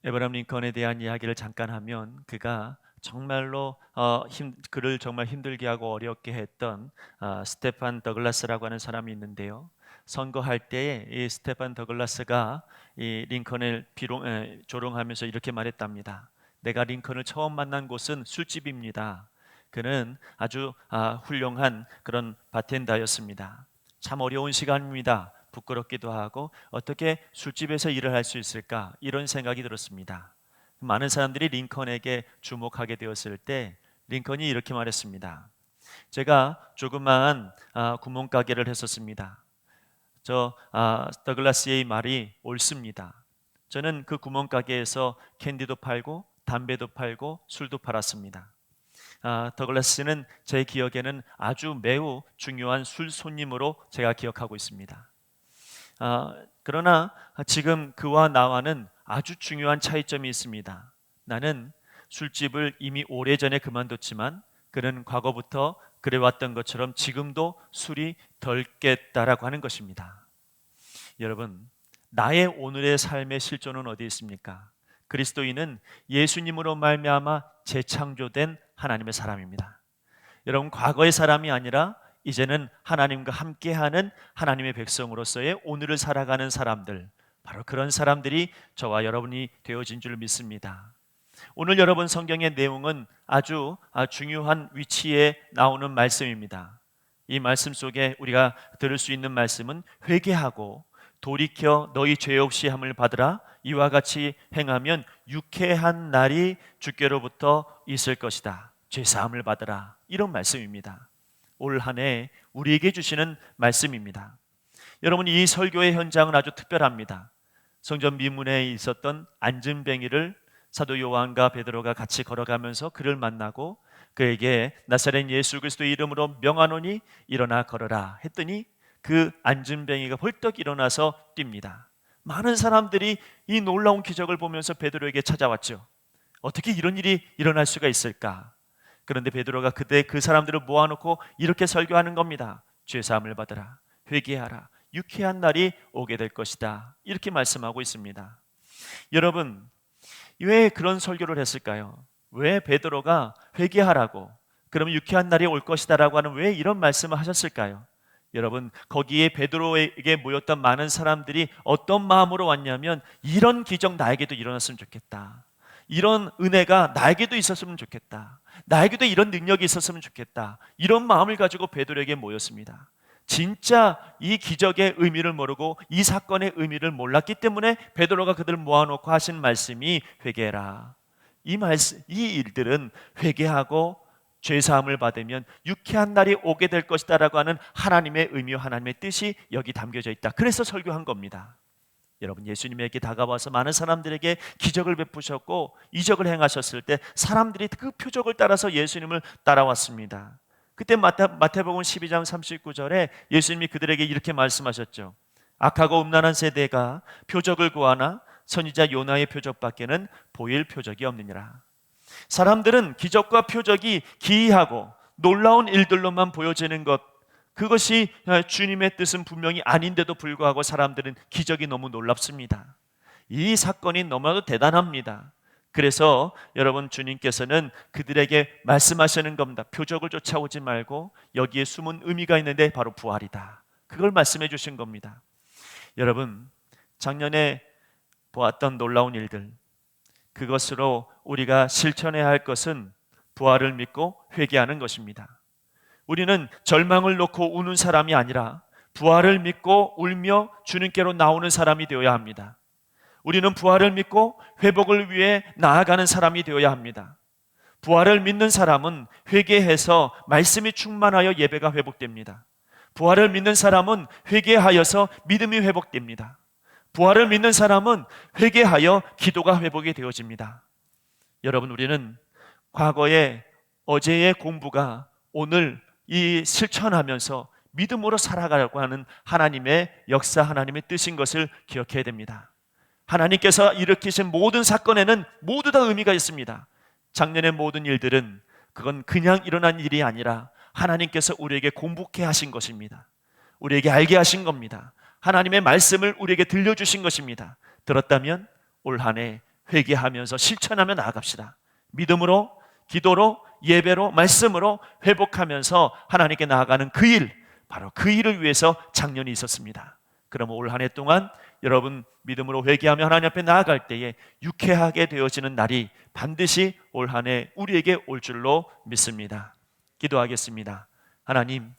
에브라임 링컨에 대한 이야기를 잠깐 하면 그가 정말로 그를 정말 힘들게 하고 어렵게 했던 스테판 더글라스라고 하는 사람이 있는데요. 선거할 때에 이 스테판 더글라스가 이 링컨을 조롱하면서 이렇게 말했답니다. 내가 링컨을 처음 만난 곳은 술집입니다. 그는 아주 훌륭한 그런 바텐더였습니다. 참 어려운 시간입니다. 부끄럽기도 하고 어떻게 술집에서 일을 할 수 있을까 이런 생각이 들었습니다. 많은 사람들이 링컨에게 주목하게 되었을 때 링컨이 이렇게 말했습니다. 제가 조그마한 구멍가게를 했었습니다. 더글라스의 말이 옳습니다. 저는 그 구멍가게에서 캔디도 팔고 담배도 팔고 술도 팔았습니다. 더글라스는 제 기억에는 아주 매우 중요한 술 손님으로 제가 기억하고 있습니다. 그러나 지금 그와 나와는 아주 중요한 차이점이 있습니다. 나는 술집을 이미 오래전에 그만뒀지만 그는 과거부터 그래왔던 것처럼 지금도 술이 덜 깼다라고 하는 것입니다. 여러분, 나의 오늘의 삶의 실존은 어디 있습니까? 그리스도인은 예수님으로 말미암아 재창조된 하나님의 사람입니다. 여러분, 과거의 사람이 아니라 이제는 하나님과 함께하는 하나님의 백성으로서의 오늘을 살아가는 사람들, 바로 그런 사람들이 저와 여러분이 되어진 줄 믿습니다. 오늘 여러분 성경의 내용은 아주 중요한 위치에 나오는 말씀입니다. 이 말씀 속에 우리가 들을 수 있는 말씀은 회개하고 돌이켜 너희 죄 없이 함을 받으라. 이와 같이 행하면 유쾌한 날이 주께로부터 있을 것이다. 죄 사함을 받으라. 이런 말씀입니다. 올 한 해 우리에게 주시는 말씀입니다. 여러분, 이 설교의 현장은 아주 특별합니다. 성전 미문에 있었던 안진뱅이를 사도 요한과 베드로가 같이 걸어가면서 그를 만나고 그에게 나사렛 예수 그리스도의 이름으로 명하노니 일어나 걸어라 했더니 그 안진뱅이가 벌떡 일어나서 뜁니다. 많은 사람들이 이 놀라운 기적을 보면서 베드로에게 찾아왔죠. 어떻게 이런 일이 일어날 수가 있을까? 그런데 베드로가 그때 그 사람들을 모아놓고 이렇게 설교하는 겁니다. 죄사함을 받으라, 회개하라, 유쾌한 날이 오게 될 것이다. 이렇게 말씀하고 있습니다. 여러분, 왜 그런 설교를 했을까요? 왜 베드로가 회개하라고, 그러면 유쾌한 날이 올 것이다라고 하는 왜 이런 말씀을 하셨을까요? 여러분, 거기에 베드로에게 모였던 많은 사람들이 어떤 마음으로 왔냐면 이런 기적 나에게도 일어났으면 좋겠다. 이런 은혜가 나에게도 있었으면 좋겠다. 나에게도 이런 능력이 있었으면 좋겠다. 이런 마음을 가지고 베드로에게 모였습니다. 진짜 이 기적의 의미를 모르고 이 사건의 의미를 몰랐기 때문에 베드로가 그들을 모아놓고 하신 말씀이 회개해라. 이 일들은 회개하고 죄사함을 받으면 유쾌한 날이 오게 될 것이다라고 하는 하나님의 의미와 하나님의 뜻이 여기 담겨져 있다. 그래서 설교한 겁니다. 여러분, 예수님에게 다가와서 많은 사람들에게 기적을 베푸셨고 이적을 행하셨을 때 사람들이 그 표적을 따라서 예수님을 따라왔습니다. 그때 마태복음 12장 39절에 예수님이 그들에게 이렇게 말씀하셨죠. 악하고 음란한 세대가 표적을 구하나 선지자 요나의 표적밖에는 보일 표적이 없느니라. 사람들은 기적과 표적이 기이하고 놀라운 일들로만 보여지는 것, 그것이 주님의 뜻은 분명히 아닌데도 불구하고 사람들은 기적이 너무 놀랍습니다. 이 사건이 너무나도 대단합니다. 그래서 여러분, 주님께서는 그들에게 말씀하시는 겁니다. 표적을 쫓아오지 말고 여기에 숨은 의미가 있는데 바로 부활이다. 그걸 말씀해 주신 겁니다. 여러분, 작년에 보았던 놀라운 일들, 그것으로 우리가 실천해야 할 것은 부활을 믿고 회개하는 것입니다. 우리는 절망을 놓고 우는 사람이 아니라 부활을 믿고 울며 주님께로 나오는 사람이 되어야 합니다. 우리는 부활을 믿고 회복을 위해 나아가는 사람이 되어야 합니다. 부활을 믿는 사람은 회개해서 말씀이 충만하여 예배가 회복됩니다. 부활을 믿는 사람은 회개하여서 믿음이 회복됩니다. 부활을 믿는 사람은 회개하여 기도가 회복이 되어집니다. 여러분, 우리는 과거의 어제의 공부가 오늘 이 실천하면서 믿음으로 살아가려고 하는 하나님의 역사, 하나님의 뜻인 것을 기억해야 됩니다. 하나님께서 일으키신 모든 사건에는 모두 다 의미가 있습니다. 작년의 모든 일들은 그건 그냥 일어난 일이 아니라 하나님께서 우리에게 공부케 하신 것입니다. 우리에게 알게 하신 겁니다. 하나님의 말씀을 우리에게 들려주신 것입니다. 들었다면 올 한 해 회개하면서 실천하며 나아갑시다. 믿음으로, 기도로, 예배로, 말씀으로 회복하면서 하나님께 나아가는 그 일, 바로 그 일을 위해서 작년이 있었습니다. 그럼 올 한 해 동안 여러분 믿음으로 회개하며 하나님 앞에 나아갈 때에 유쾌하게 되어지는 날이 반드시 올 한 해 우리에게 올 줄로 믿습니다. 기도하겠습니다. 하나님,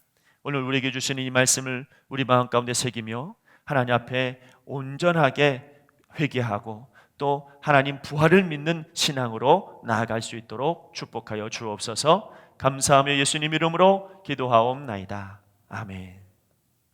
오늘 우리에게 주시는 이 말씀을 우리 마음 가운데 새기며 하나님 앞에 온전하게 회개하고 또 하나님 부활을 믿는 신앙으로 나아갈 수 있도록 축복하여 주옵소서. 감사하며 예수님 이름으로 기도하옵나이다. 아멘.